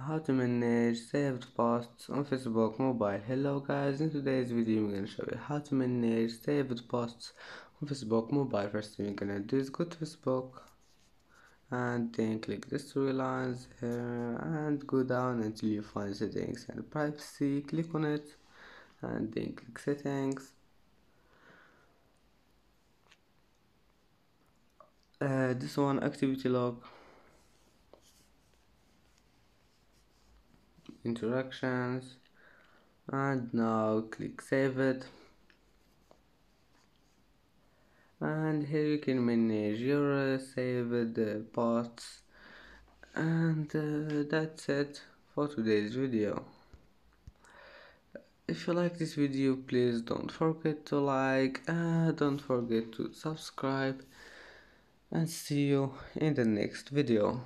How to manage saved posts on Facebook mobile. Hello guys, in today's video I'm gonna show you how to manage saved posts on Facebook mobile. First thing you're gonna do is go to Facebook and then click this three lines here and go down until you find settings and privacy. Click on it and then click settings. This one, activity log, interactions, and now click save it. And here you can manage your saved posts, and that's it for today's video. If you like this video, please don't forget to like, don't forget to subscribe, and see you in the next video.